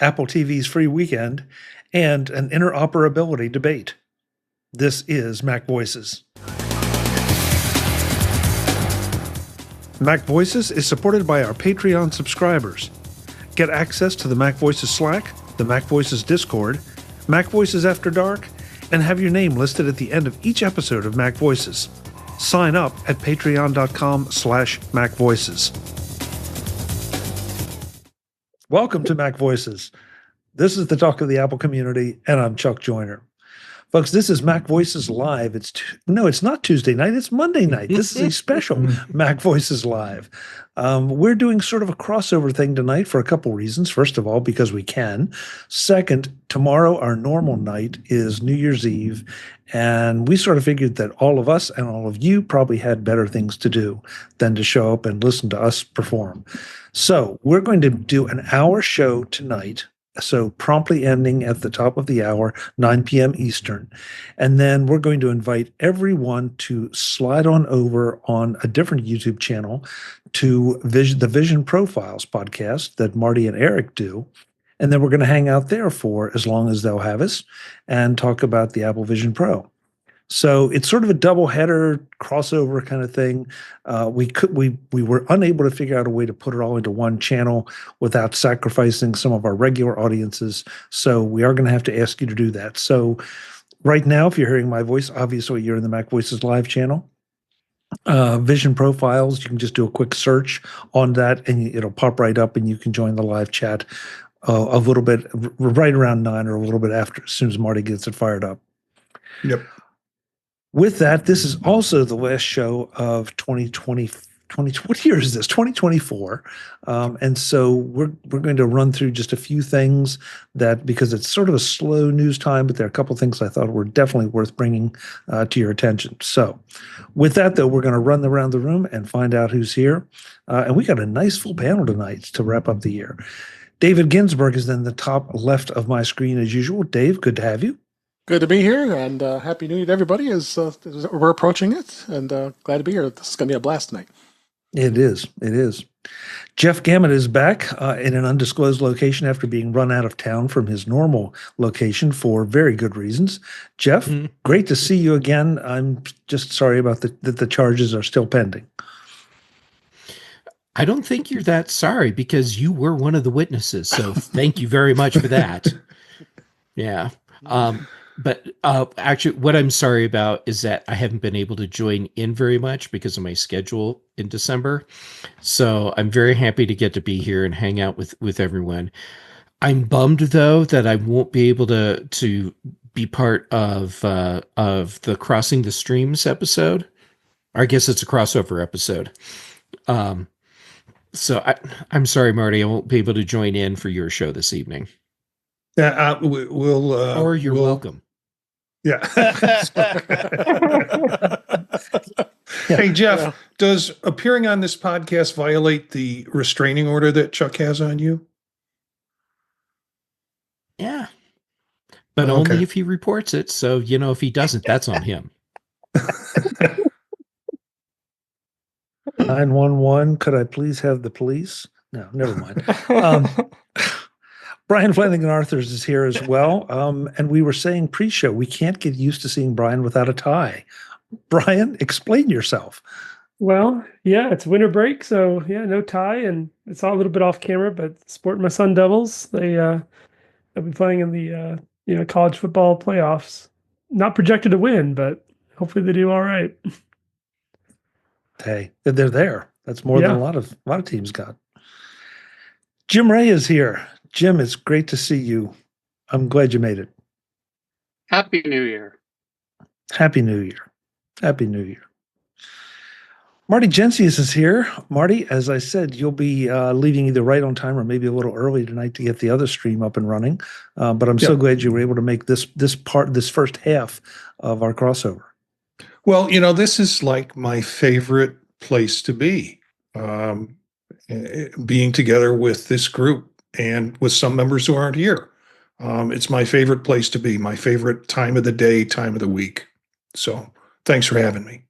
Apple TV's free weekend, and an interoperability debate. This is MacVoices. MacVoices is supported by our Patreon subscribers. Get access to the MacVoices Slack, the MacVoices Discord, MacVoices After Dark, and have your name listed at the end of each episode of MacVoices. Sign up at patreon.com/MacVoices. Welcome to MacVoices. This is the talk of the Apple community, and I'm Chuck Joyner. Folks, this is MacVoices Live. It's not Tuesday night. It's Monday night. This is a special MacVoices Live. We're doing sort of a crossover thing tonight for a couple reasons. First of all, because we can. Second, tomorrow, our normal night, is New Year's Eve, and we sort of figured that all of us and all of you probably had better things to do than to show up and listen to us perform. So we're going to do an hour show tonight. So promptly ending at the top of the hour, 9 p.m. Eastern. And then we're going to invite everyone to slide on over on a different YouTube channel to the Vision Profiles podcast that Marty and Eric do. And then we're going to hang out there for as long as they'll have us and talk about the Apple Vision Pro. So it's sort of a double-header crossover kind of thing. We were unable to figure out a way to put it all into one channel without sacrificing some of our regular audiences. So we are going to have to ask you to do that. So right now, if you're hearing my voice, obviously you're in the MacVoices Live channel. Vision Profiles, you can just do a quick search on that and it'll pop right up and you can join the live chat a little bit right around 9 or a little bit after, as soon as Marty gets it fired up. Yep. With that, this is also the last show of 2020. What year is this? 2024. And so we're going to run through just a few things that, because it's sort of a slow news time, but there are a couple of things I thought were definitely worth bringing to your attention. So with that, though, we're going to run around the room and find out who's here. And we got a nice full panel tonight to wrap up the year. David Ginsburg is in the top left of my screen as usual. Dave, good to have you. Good to be here, and Happy New Year to everybody as we're approaching it, and glad to be here. This is going to be a blast tonight. It is. It is. Jeff Gamet is back in an undisclosed location after being run out of town from his normal location for very good reasons. Jeff, great to see you again. I'm just sorry about that the charges are still pending. I don't think you're that sorry because you were one of the witnesses, so thank you very much for that. Yeah. But actually, what I'm sorry about is that I haven't been able to join in very much because of my schedule in December. So I'm very happy to get to be here and hang out with everyone. I'm bummed, though, that I won't be able to be part of the Crossing the Streams episode. Or I guess it's a crossover episode. So I'm sorry, Marty, I won't be able to join in for your show this evening. We'll or you're welcome. Yeah. Hey, Jeff, does appearing on this podcast violate the restraining order that Chuck has on you? Yeah. But only if he reports it. So, if he doesn't, that's on him. 911, could I please have the police? No, never mind. Brian Flanigan-Arthurs is here as well. And we were saying pre-show, we can't get used to seeing Brian without a tie. Brian, explain yourself. Well, yeah, it's winter break, so yeah, no tie, and it's all a little bit off camera, but sporting my Sun Devils. They'll be playing in the college football playoffs. Not projected to win, but hopefully they do all right. Hey, they're there. That's more than a lot of teams got. Jim Ray is here. Jim, it's great to see you. I'm glad you made it. Happy New Year. Happy New Year. Happy New Year. Marty Jencius is here. Marty, as I said, you'll be leaving either right on time or maybe a little early tonight to get the other stream up and running. But I'm so glad you were able to make this first half of our crossover. Well, this is like my favorite place to be, being together with this group and with some members who aren't here. It's my favorite place to be, my favorite time of the day, time of the week. So thanks for having me.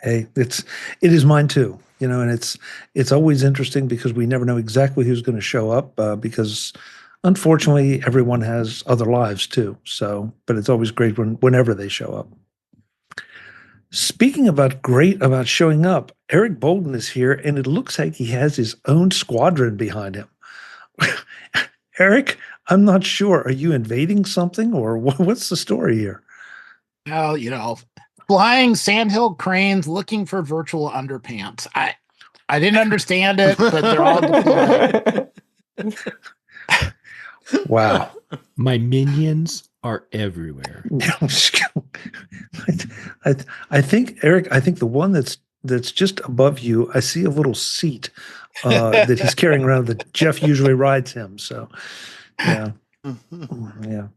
Hey, it is mine too, and it's always interesting because we never know exactly who's going to show up because Unfortunately, everyone has other lives too. So, but it's always great whenever they show up. Speaking about great about showing up, Eric Bolden is here, and it looks like he has his own squadron behind him. Eric, I'm not sure. Are you invading something, or what's the story here? Well, flying sandhill cranes looking for virtual underpants. I didn't understand it, but they're all deployed. Wow. My minions are everywhere. I think, Eric, the one that's just above you, I see a little seat that he's carrying around that Jeff usually rides him. So, yeah. Yeah.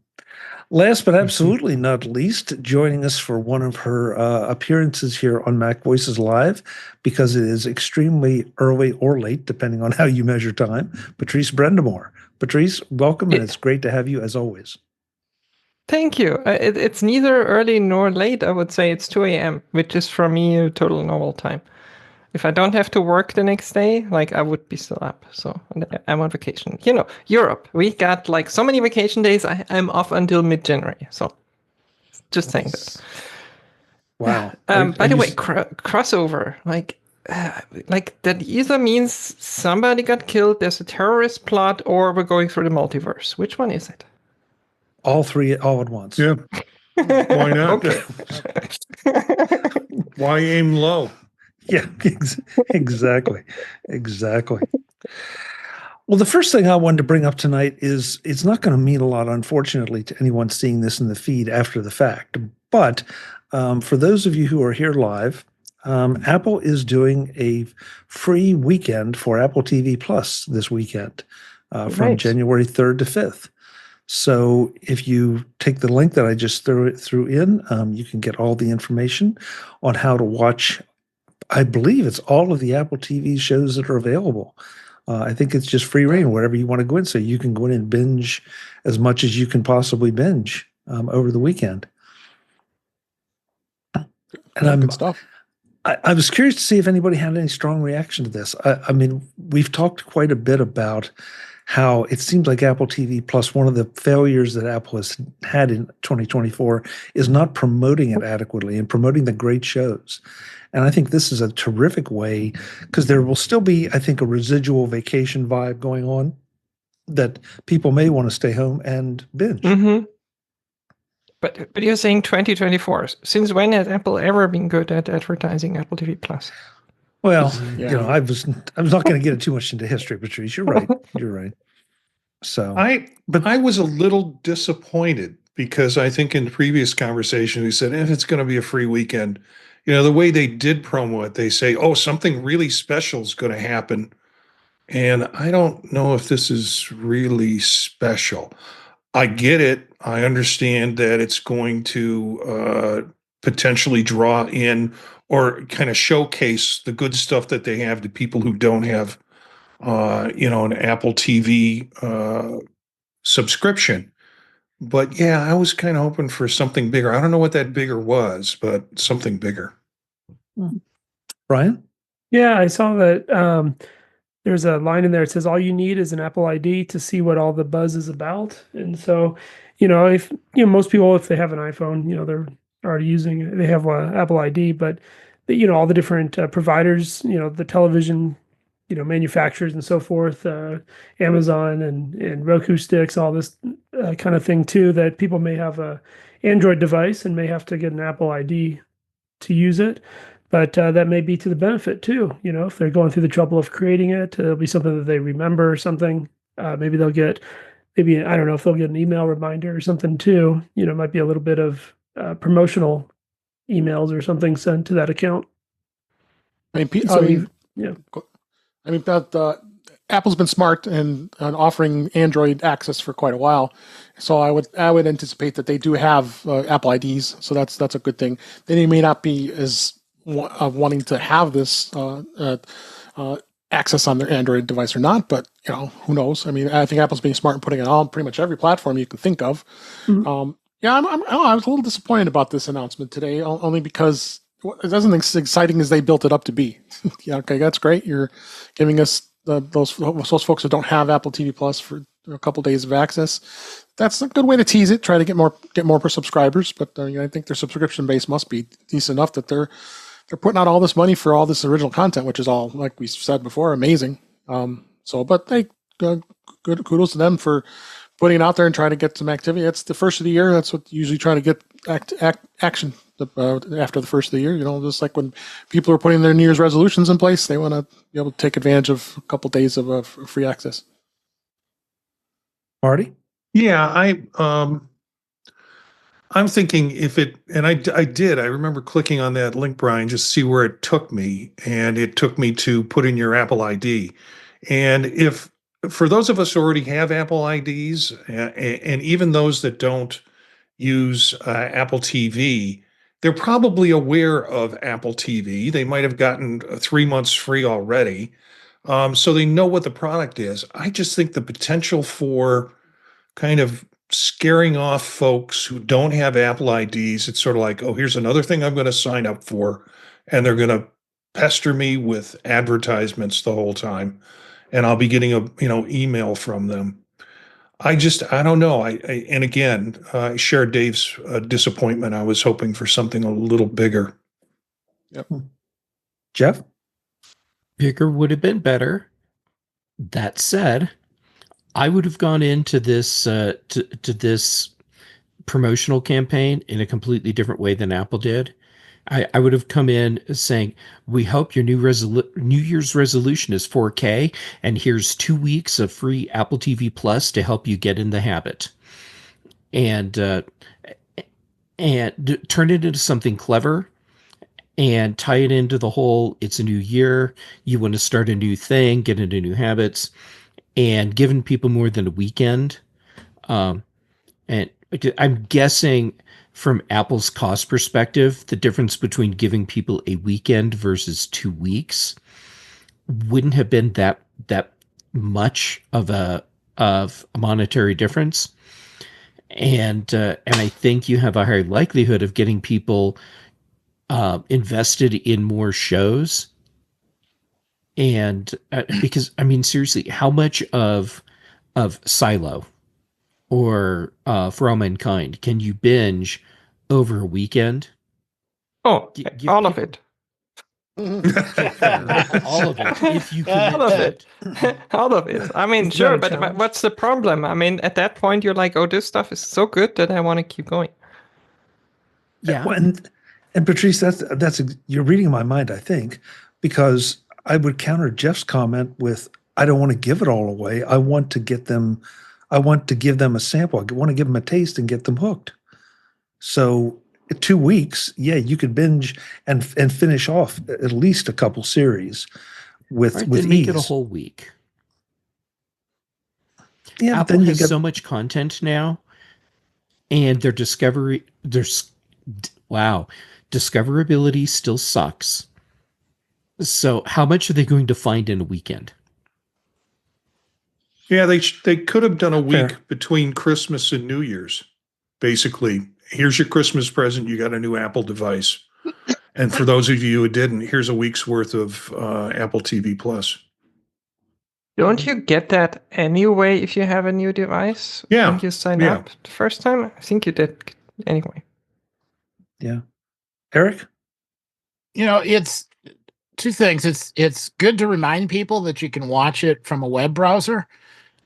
Last but absolutely not least, joining us for one of her appearances here on MacVoices Live, because it is extremely early or late, depending on how you measure time, Patrice Brend'amour. Patrice, welcome, and it's great to have you as always. Thank you. It's neither early nor late. I would say it's 2 a.m., which is for me a total normal time. If I don't have to work the next day, I would be still up. So I'm on vacation. Europe, we got so many vacation days. I'm off until mid-January. So just saying that. Wow. By the way, crossover, that either means somebody got killed, there's a terrorist plot, or we're going through the multiverse. Which one is it? All three all at once. Yeah. Why not? Why aim low? Yeah, exactly. Well, the first thing I wanted to bring up tonight is it's not going to mean a lot, unfortunately, to anyone seeing this in the feed after the fact. But for those of you who are here live, Apple is doing a free weekend for Apple TV Plus this weekend from January 3rd to 5th. So if you take the link that I just threw in, you can get all the information on how to watch. I believe it's all of the Apple TV shows that are available. I think it's just free reign, wherever you want to go in. So you can go in and binge as much as you can possibly binge over the weekend. And good stuff. I was curious to see if anybody had any strong reaction to this. I mean, we've talked quite a bit about how it seems like Apple TV Plus, one of the failures that Apple has had in 2024 is not promoting it adequately and promoting the great shows. And I think this is a terrific way, because there will still be, I think, a residual vacation vibe going on that people may want to stay home and binge. Mm-hmm. But you're saying 2024. Since when has Apple ever been good at advertising Apple TV Plus? Well, I was not going to get too much into history, Patrice. You're right. You're right. So I was a little disappointed, because I think in the previous conversation we said, if it's going to be a free weekend, the way they did promo it, they say, oh, something really special is going to happen. And I don't know if this is really special. I get it. I understand that it's going to potentially draw in or kind of showcase the good stuff that they have to people who don't have, an Apple TV subscription. But yeah, I was kind of hoping for something bigger. I don't know what that bigger was, but something bigger. Brian? Yeah, I saw that there's a line in there. It says all you need is an Apple ID to see what all the buzz is about. And so, if most people, if they have an iPhone, they're already using it. They have Apple ID, but all the different providers, the television, manufacturers and so forth, Amazon and Roku sticks, all this kind of thing too, that people may have a Android device and may have to get an Apple ID to use it. But that may be to the benefit too. If they're going through the trouble of creating it, it'll be something that they remember or something. Maybe they'll get, I don't know if they'll get an email reminder or something too. It might be a little bit of promotional emails or something sent to that account. Apple's been smart and offering Android access for quite a while, so I would anticipate that they do have Apple IDs. So that's a good thing. They may not be as wanting to have this access on their Android device or not, but who knows? I mean, I think Apple's being smart and putting it on pretty much every platform you can think of. Mm-hmm. I was a little disappointed about this announcement today, only because it wasn't as exciting as they built it up to be. Yeah, okay, that's great. You're giving us those folks that don't have Apple TV Plus for a couple days of access. That's a good way to tease it. Try to get more per subscribers. But I think their subscription base must be decent enough that they're putting out all this money for all this original content, which is all, like we said before, amazing. But they good kudos to them for putting it out there and trying to get some activity. It's the first of the year. That's what usually try to get action after the first of the year. Just like when people are putting their New Year's resolutions in place, they want to be able to take advantage of a couple days of free access. Marty? Yeah, I'm thinking I remember clicking on that link, Brian, just to see where it took me, and it took me to put in your Apple ID. And if for those of us who already have Apple IDs, and even those that don't use Apple TV, they're probably aware of Apple TV. They might have gotten 3 months free already, so they know what the product is. I just think the potential for kind of scaring off folks who don't have Apple IDs, it's sort of like, oh, here's another thing I'm going to sign up for, and they're going to pester me with advertisements the whole time, and I'll be getting a email from them. I don't know. And again, I share Dave's disappointment. I was hoping for something a little bigger. Yep. Jeff? Bigger would have been better. That said, I would have gone into this to this promotional campaign in a completely different way than Apple did. I would have come in saying, we hope your New Year's resolution is 4K, and here's 2 weeks of free Apple TV Plus to help you get in the habit. And turn it into something clever and tie it into the whole, it's a new year, you want to start a new thing, get into new habits, and giving people more than a weekend. And I'm guessing from Apple's cost perspective, the difference between giving people a weekend versus 2 weeks wouldn't have been that much of a monetary difference. And I think you have a higher likelihood of getting people invested in more shows. And because, I mean, seriously, how much of Silo or For All Mankind can you binge over a weekend? Oh, all of it. All of it, if you can. All of it. All of it. I mean, It's sure, not a but challenge. what's the problem? I mean, at that point, you're like, oh, this stuff is so good that I want to keep going. Yeah. Well, and Patrice, that's you're reading my mind, I think, because I would counter Jeff's comment with, I don't want to give it all away. I want to give them a sample. I want to give them a taste and get them hooked. So 2 weeks, yeah, you could binge and finish off at least a couple series with Right, with then make ease. it a whole week. Yeah, but Apple then you has get so much content now, and discoverability still sucks. So how much are they going to find in a weekend? Yeah, they could have done a week Fair. between Christmas and New Year's. Basically, here's your Christmas present. You got a new Apple device. And for those of you who didn't, here's a week's worth of Apple TV Plus. Don't you get that anyway if you have a new device? Yeah, When you sign yeah. up the first time? I think you did anyway. Yeah. Eric? It's two things. It's good to remind people that you can watch it from a web browser.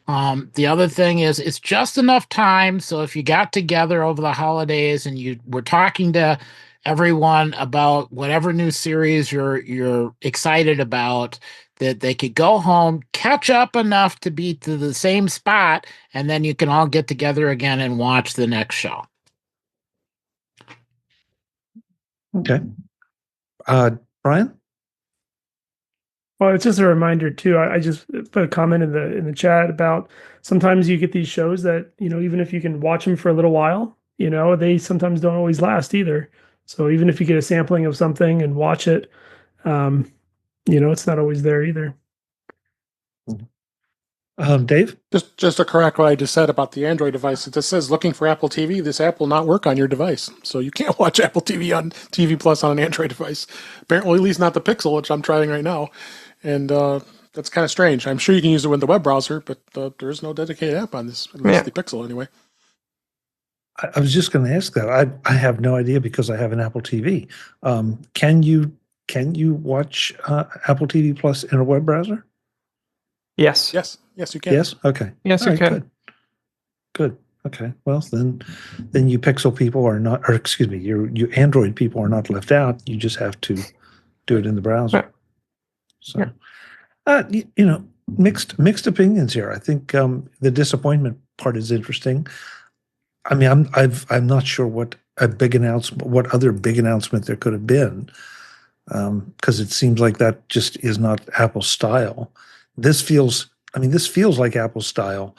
The other thing is it's just enough time. So if you got together over the holidays and you were talking to everyone about whatever new series you're excited about, that they could go home, catch up enough to be to the same spot, and then you can all get together again and watch the next show. Okay. Brian? Well, it's just a reminder too. I just put a comment in the chat about sometimes you get these shows that, even if you can watch them for a little while, they sometimes don't always last either. So even if you get a sampling of something and watch it, it's not always there either. Dave? Just to correct what I just said about the Android device, it just says looking for Apple TV. This app will not work on your device, so you can't watch Apple TV on TV Plus on an Android device. Apparently, at least not the Pixel, which I'm trying right now. And that's kind of strange. I'm sure you can use it with the web browser, but there is no dedicated app on this, at least the Pixel anyway. I was just going to ask that. I have no idea because I have an Apple TV. Can you watch Apple TV Plus in a web browser? Yes. Yes, you can. Yes. Okay. Yes, All you can. Good. Okay. Well, then you Pixel people are not, or excuse me, you Android people are not left out. You just have to do it in the browser. Yeah. So, mixed opinions here. I think the disappointment part is interesting. I mean, I'm not sure what other big announcement there could have been, because it seems like that just is not Apple's style. This feels like Apple's style,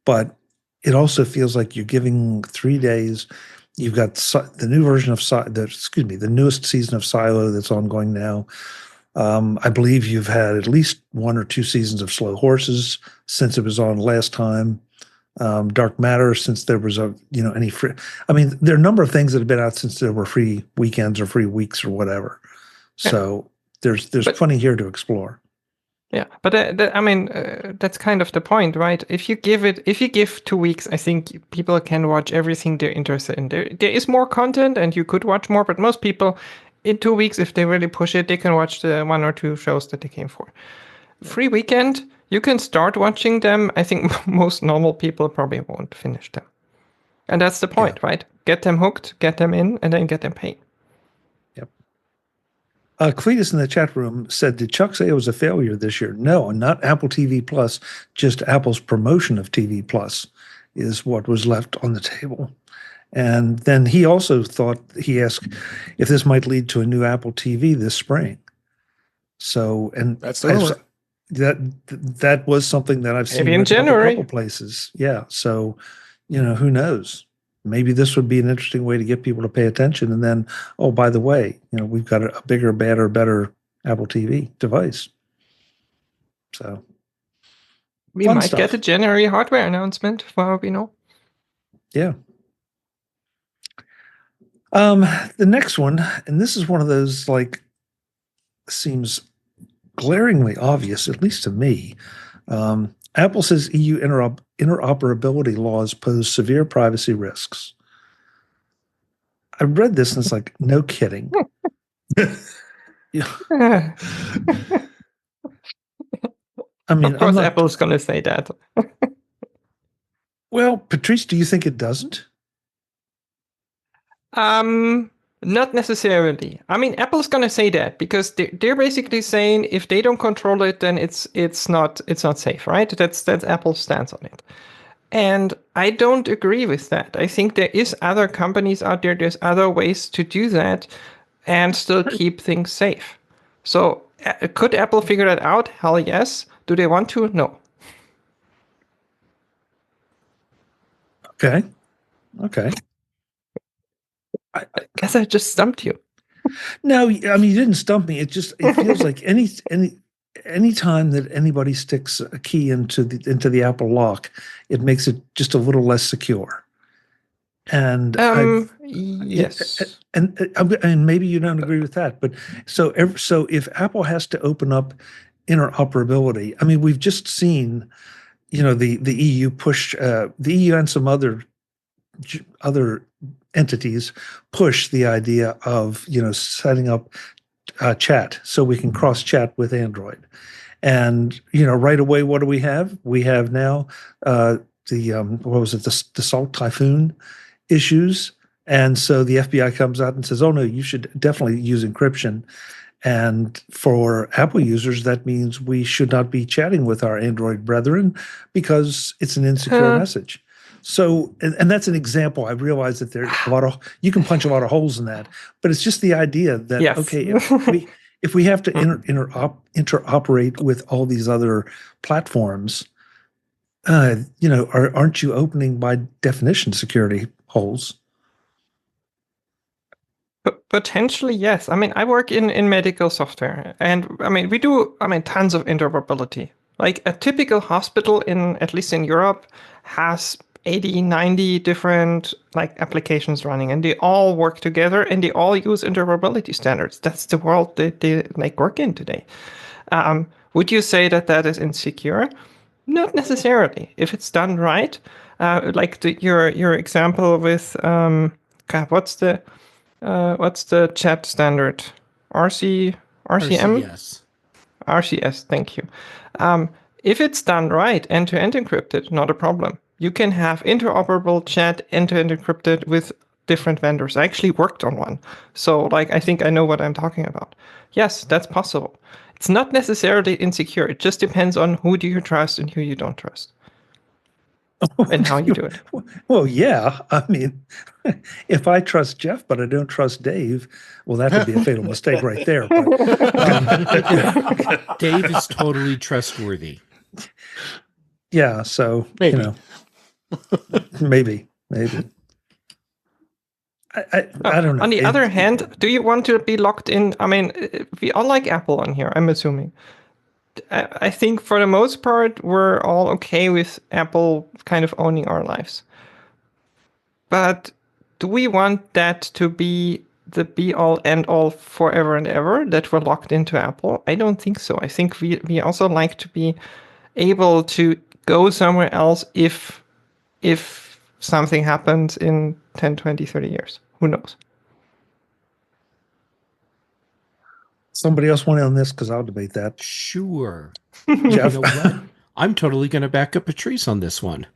but it also feels like you're giving 3 days. You've got the new version of the newest season of Silo that's ongoing now. I believe you've had at least 1 or 2 seasons of Slow Horses since it was on last time. Dark Matter since there was any free. I mean, there are a number of things that have been out since there were free weekends or free weeks or whatever. So there's plenty here to explore. Yeah, but that's kind of the point, right? If you give 2 weeks, I think people can watch everything they're interested in. There is more content, and you could watch more. But most people, in 2 weeks, if they really push it, they can watch the 1 or 2 shows that they came for. Free weekend, you can start watching them. I think most normal people probably won't finish them, and that's the point, right? Get them hooked, get them in, and then get them paid. Cletus in the chat room said, did Chuck say it was a failure this year? No, not Apple TV Plus, just Apple's promotion of TV Plus is what was left on the table. And then he also he asked if this might lead to a new Apple TV this spring. So, and that's the rumor. That was something that I've seen in January. A couple places. Yeah. So, who knows? Maybe this would be an interesting way to get people to pay attention. And then, oh, by the way, we've got a bigger, badder, better Apple TV device. So we might get a January hardware announcement for all we know. Yeah. The next one, and this is one of those seems glaringly obvious, at least to me. Apple says EU interoperability laws pose severe privacy risks. I read this and it's like, no kidding. Yeah. I mean, of course, Apple's going to say that. Well, Patrice, do you think it doesn't? Not necessarily. I mean, Apple's gonna say that because they're basically saying if they don't control it, then it's not safe, right? That's Apple's stance on it. And I don't agree with that. I think there is other companies out there. There's other ways to do that and still keep things safe. So could Apple figure that out? Hell yes. Do they want to? No. Okay. I guess I just stumped you. No, I mean, you didn't stump me. It feels like any time that anybody sticks a key into the Apple lock, it makes it just a little less secure. And yes, and maybe you don't agree with that, but so if Apple has to open up interoperability, I mean, we've just seen, the EU push the EU and some other entities push the idea of setting up chat so we can cross chat with Android, and right away what do we have? We have now the Salt Typhoon issues, and so the FBI comes out and says, oh no, you should definitely use encryption. And for Apple users, that means we should not be chatting with our Android brethren because it's an insecure message. So, and that's an example. I realize that there's you can punch a lot of holes in that, but it's just the idea that, yes. Okay, if we have to interoperate with all these other platforms, aren't you opening by definition security holes? Potentially, yes. I mean, I work in medical software, and I mean, we do, tons of interoperability. Like a typical hospital at least in Europe, has 80, 90 different applications running, and they all work together and they all use interoperability standards. That's the world that they work in today. Would you say that that is insecure? Not necessarily. If it's done right, like your example with God, what's the chat standard? RCM? RCS. RCS, thank you. If it's done right, end-to-end encrypted, not a problem. You can have interoperable chat end-to-end encrypted with different vendors. I actually worked on one. So I think I know what I'm talking about. Yes, that's possible. It's not necessarily insecure. It just depends on who do you trust and who you don't trust. And how you do it. Well, yeah. I mean, if I trust Jeff, but I don't trust Dave, well, that could be a fatal mistake right there. But, Dave is totally trustworthy. yeah. So, Maybe. Maybe. I don't know. On the other hand, do you want to be locked in? I mean, we all like Apple on here, I'm assuming. I think for the most part, we're all okay with Apple kind of owning our lives. But do we want that to be the be-all, end-all forever and ever, that we're locked into Apple? I don't think so. I think we also like to be able to go somewhere else if something happens in 10, 20, 30 years. Who knows? Somebody else want in on this? Because I'll debate that. Sure. Jeff? You know what? I'm totally going to back up Patrice on this one.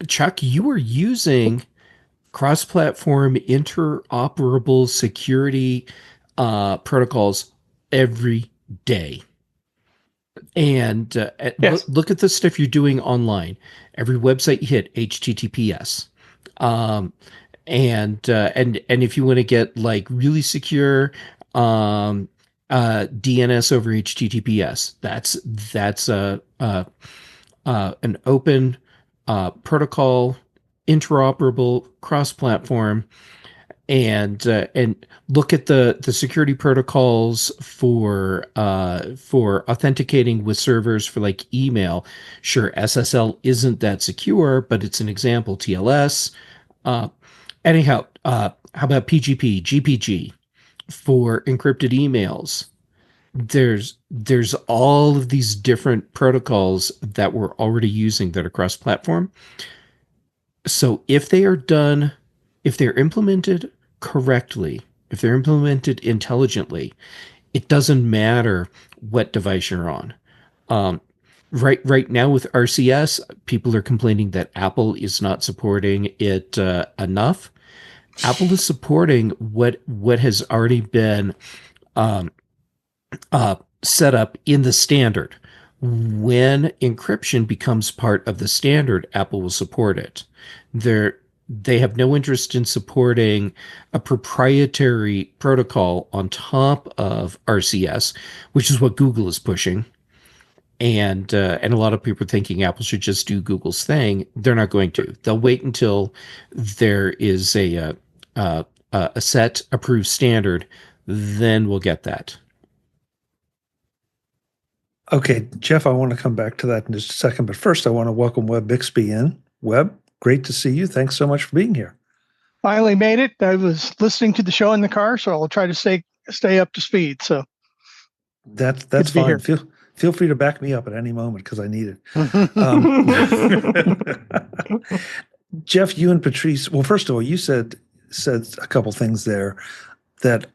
Chuck, you are using cross-platform interoperable security protocols every day. And Yes. look at the stuff you're doing online. Every website you hit, HTTPS. And if you want to get really secure DNS over HTTPS, that's an open protocol, interoperable, cross-platform, and look at the security protocols for authenticating with servers for email. Sure, SSL isn't that secure, but it's an example. TLS. Anyhow, how about PGP, GPG for encrypted emails? There's all of these different protocols that we're already using that are cross-platform. So if they're implemented correctly, if they're implemented intelligently, it doesn't matter what device you're on. Right now with RCS, people are complaining that Apple is not supporting it enough. Apple is supporting what has already been set up in the standard. When encryption becomes part of the standard, Apple will support it. They have no interest in supporting a proprietary protocol on top of RCS, which is what Google is pushing. And a lot of people are thinking Apple should just do Google's thing. They're not going to. They'll wait until there is a set approved standard. Then we'll get that. Okay, Jeff, I want to come back to that in just a second. But first, I want to welcome Webb Bixby in. Webb, great to see you. Thanks so much for being here. Finally made it. I was listening to the show in the car, so I'll try to stay up to speed. So that's to be fine. here. Feel free to back me up at any moment because I need it. Jeff, you and Patrice. Well, first of all, you said a couple things there that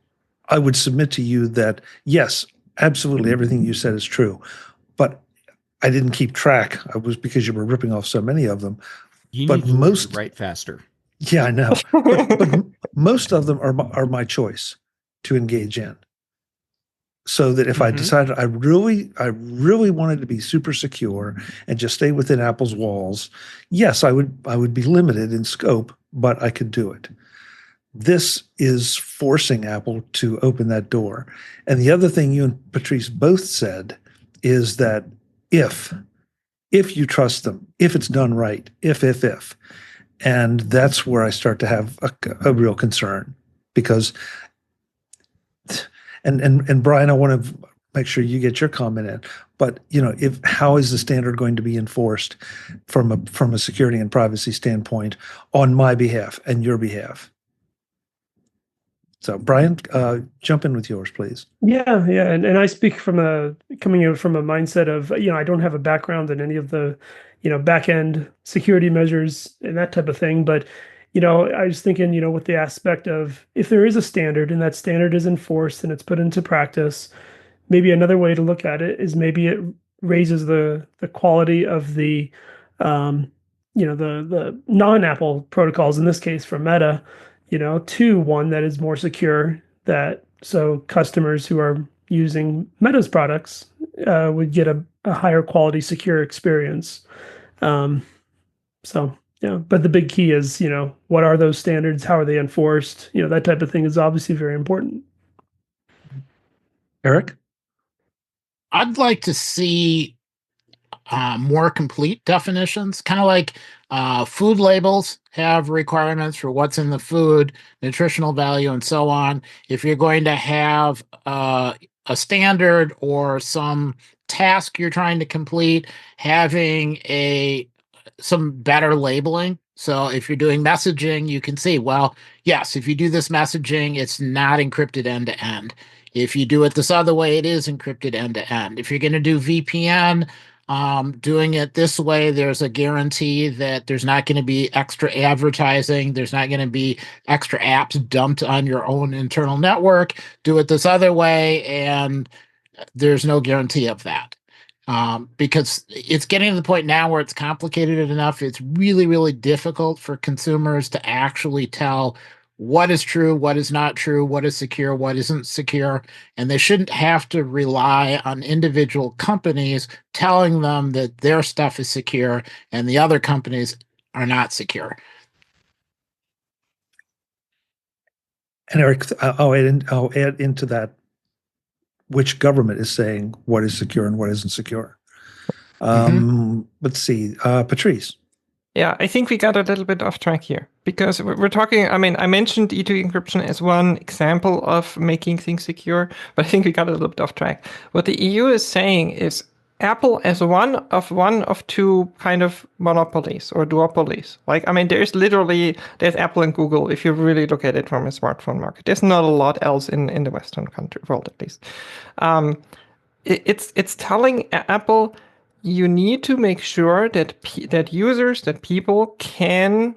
I would submit to you that yes, absolutely everything you said is true, but I didn't keep track. It was because you were ripping off so many of them. You But need most- to write faster. Yeah, I know. but most of them are my choice to engage in. So that if I decided I really wanted to be super secure and just stay within Apple's walls, yes, I would be limited in scope, but I could do it. This is forcing Apple to open that door. And the other thing you and Patrice both said is that if you trust them, if it's done right, if, and that's where I start to have a real concern because, and Brian, I want to make sure you get your comment in, but how is the standard going to be enforced from a security and privacy standpoint on my behalf and your behalf? So, Brian, jump in with yours, please. Yeah, yeah, and I speak from coming in from a mindset of, I don't have a background in any of the, back end security measures and that type of thing, but I was thinking, with the aspect of if there is a standard and that standard is enforced and it's put into practice, maybe another way to look at it is maybe it raises the quality of the the non-Apple protocols, in this case for Meta, to one that is more secure, that so customers who are using Meta's products would get a higher quality secure experience. So yeah, but the big key is, what are those standards? How are they enforced? That type of thing is obviously very important. Eric? I'd like to see more complete definitions, kind of like food labels have requirements for what's in the food, nutritional value, and so on. If you're going to have a standard or some task you're trying to complete, having some better labeling. So if you're doing messaging, you can see, well, yes, if you do this messaging, it's not encrypted end to end. If you do it this other way, it is encrypted end to end. If you're going to do VPN, doing it this way, there's a guarantee that there's not going to be extra advertising. There's not going to be extra apps dumped on your own internal network. Do it this other way, and there's no guarantee of that. Because it's getting to the point now where it's complicated enough. It's really, really difficult for consumers to actually tell what is true, what is not true, what is secure, what isn't secure. And they shouldn't have to rely on individual companies telling them that their stuff is secure and the other companies are not secure. And Eric, I'll add into that which government is saying what is secure and what isn't secure. Let's see, Patrice. Yeah, I think we got a little bit off track here because we're talking, I mentioned E2E encryption as one example of making things secure, but I think we got a little bit off track. What the EU is saying is Apple as one of two kind of monopolies or duopolies. There's Apple and Google if you really look at it from a smartphone market. There's not a lot else in the Western world, at least. It's telling Apple, you need to make sure that users, that people can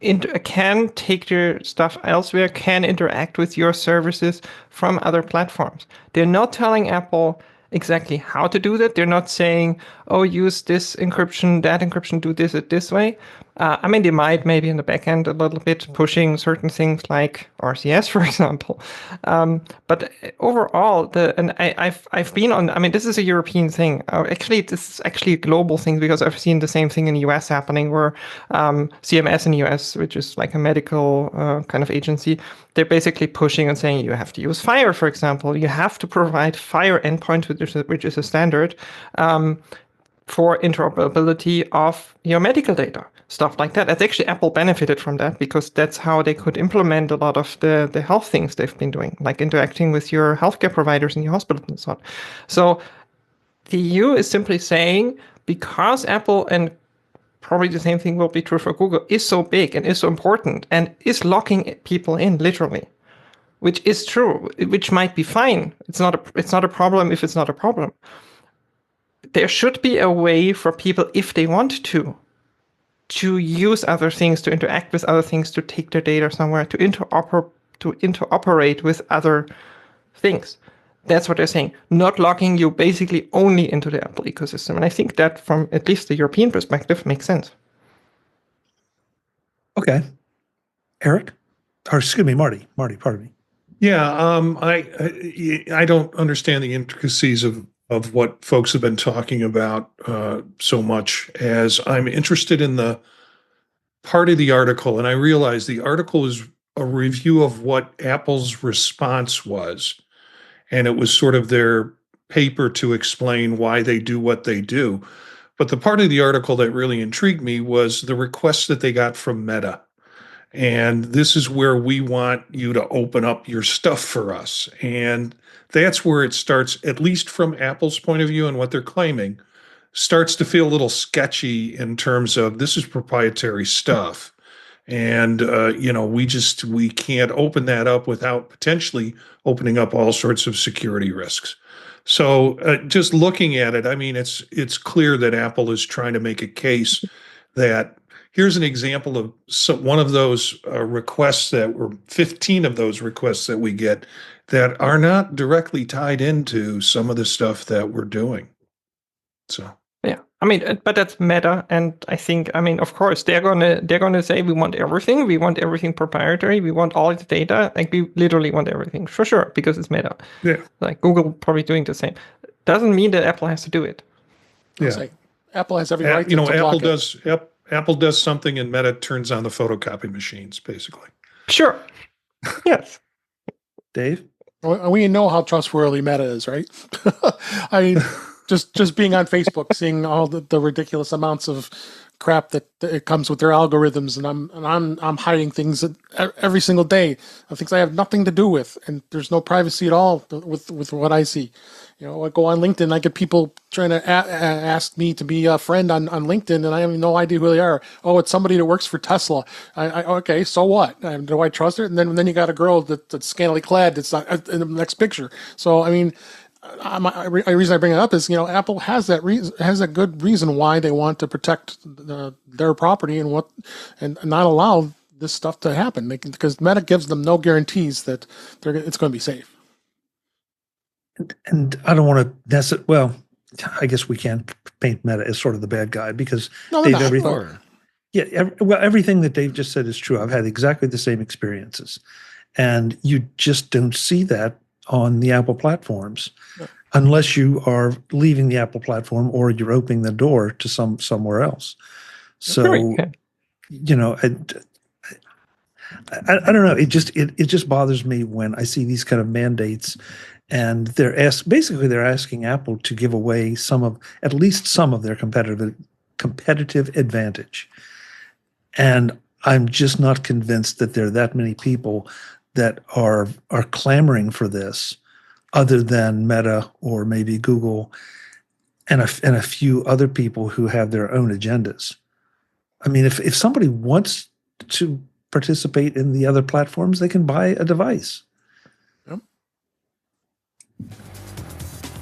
take their stuff elsewhere, can interact with your services from other platforms. They're not telling Apple exactly how to do that. They're not saying, oh, use this encryption, that encryption, do this way. They might maybe in the back end a little bit pushing certain things like RCS, for example. But overall, I've been on. This is a European thing. This is actually a global thing because I've seen the same thing in the US happening, where CMS in the US, which is like a medical kind of agency, they're basically pushing and saying you have to use FHIR, for example. You have to provide FHIR endpoints, which is a standard for interoperability of your medical data. Stuff like that. That's actually Apple benefited from that because that's how they could implement a lot of the health things they've been doing, like interacting with your healthcare providers in your hospital and so on. So the EU is simply saying, because Apple, and probably the same thing will be true for Google, is so big and is so important and is locking people in literally, which is true, which might be fine. It's not a problem if it's not a problem. There should be a way for people, if they want to use other things, to interact with other things, to take their data somewhere, to interoperate with other things. That's what they're saying. Not locking you basically only into the Apple ecosystem. And I think that from at least the European perspective makes sense. Okay. Eric? Or excuse me, Marty, pardon me. Yeah, I don't understand the intricacies of what folks have been talking about so much, as I'm interested in the part of the article, and I realize the article is a review of what Apple's response was, and it was sort of their paper to explain why they do what they do. But the part of the article that really intrigued me was the request that they got from Meta. And this is where we want you to open up your stuff for us. And that's where it starts, at least from Apple's point of view and what they're claiming, starts to feel a little sketchy in terms of this is proprietary stuff. And, we can't open that up without potentially opening up all sorts of security risks. So just looking at it, I mean, it's clear that Apple is trying to make a case that here's an example of one of those requests that were 15 of those requests that we get that are not directly tied into some of the stuff that we're doing. So. Yeah, I mean, but that's Meta, and I think, I mean, of course, they're gonna say we want everything proprietary, we want all the data, like we literally want everything for sure because it's Meta. Yeah, like Google probably doing the same. Doesn't mean that Apple has to do it. yeah. Like, Apple has every right to Apple block it. Apple does something, and Meta turns on the photocopy machines, basically. Sure. Yes. Dave? We know how trustworthy Meta is, right? I mean, just being on Facebook, seeing all the ridiculous amounts of crap that it comes with their algorithms, and I'm hiding things every single day, things I have nothing to do with, and there's no privacy at all with what I see. I go on LinkedIn, I get people trying to ask me to be a friend on LinkedIn, and I have no idea who they are. Oh, it's somebody that works for Tesla. Okay, so what? Do I trust it? And then you got a girl that's scantily clad that's not in the next picture. So I mean, the reason I bring it up is Apple has a good reason why they want to protect their property and not allow this stuff to happen, because Meta gives them no guarantees that it's going to be safe. And I don't want to well, I guess we can paint Meta as sort of the bad guy because everything that Dave just said is true. I've had exactly the same experiences, and you just don't see that on the Apple platforms unless you are leaving the Apple platform or you're opening the door to somewhere else. So, I don't know. It just bothers me when I see these kind of mandates. And they're asking Apple to give away at least some of their competitive advantage. And I'm just not convinced that there are that many people that are clamoring for this, other than Meta or maybe Google and a few other people who have their own agendas. I mean, if somebody wants to participate in the other platforms, they can buy a device.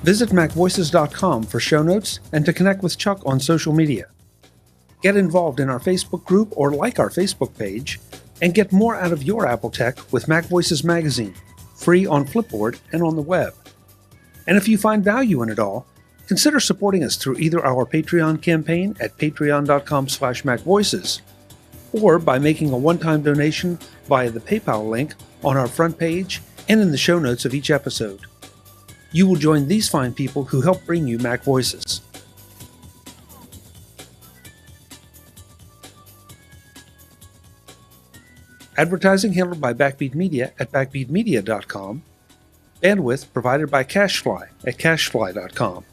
Visit MacVoices.com for show notes and to connect with Chuck on social media. Get involved in our Facebook group or like our Facebook page, and get more out of your Apple tech with MacVoices Magazine, free on Flipboard and on the web. And if you find value in it all, consider supporting us through either our Patreon campaign at patreon.com/MacVoices, or by making a one-time donation via the PayPal link on our front page and in the show notes of each episode. You will join these fine people who help bring you Mac Voices. Advertising handled by Backbeat Media at backbeatmedia.com. Bandwidth provided by CacheFly at cachefly.com.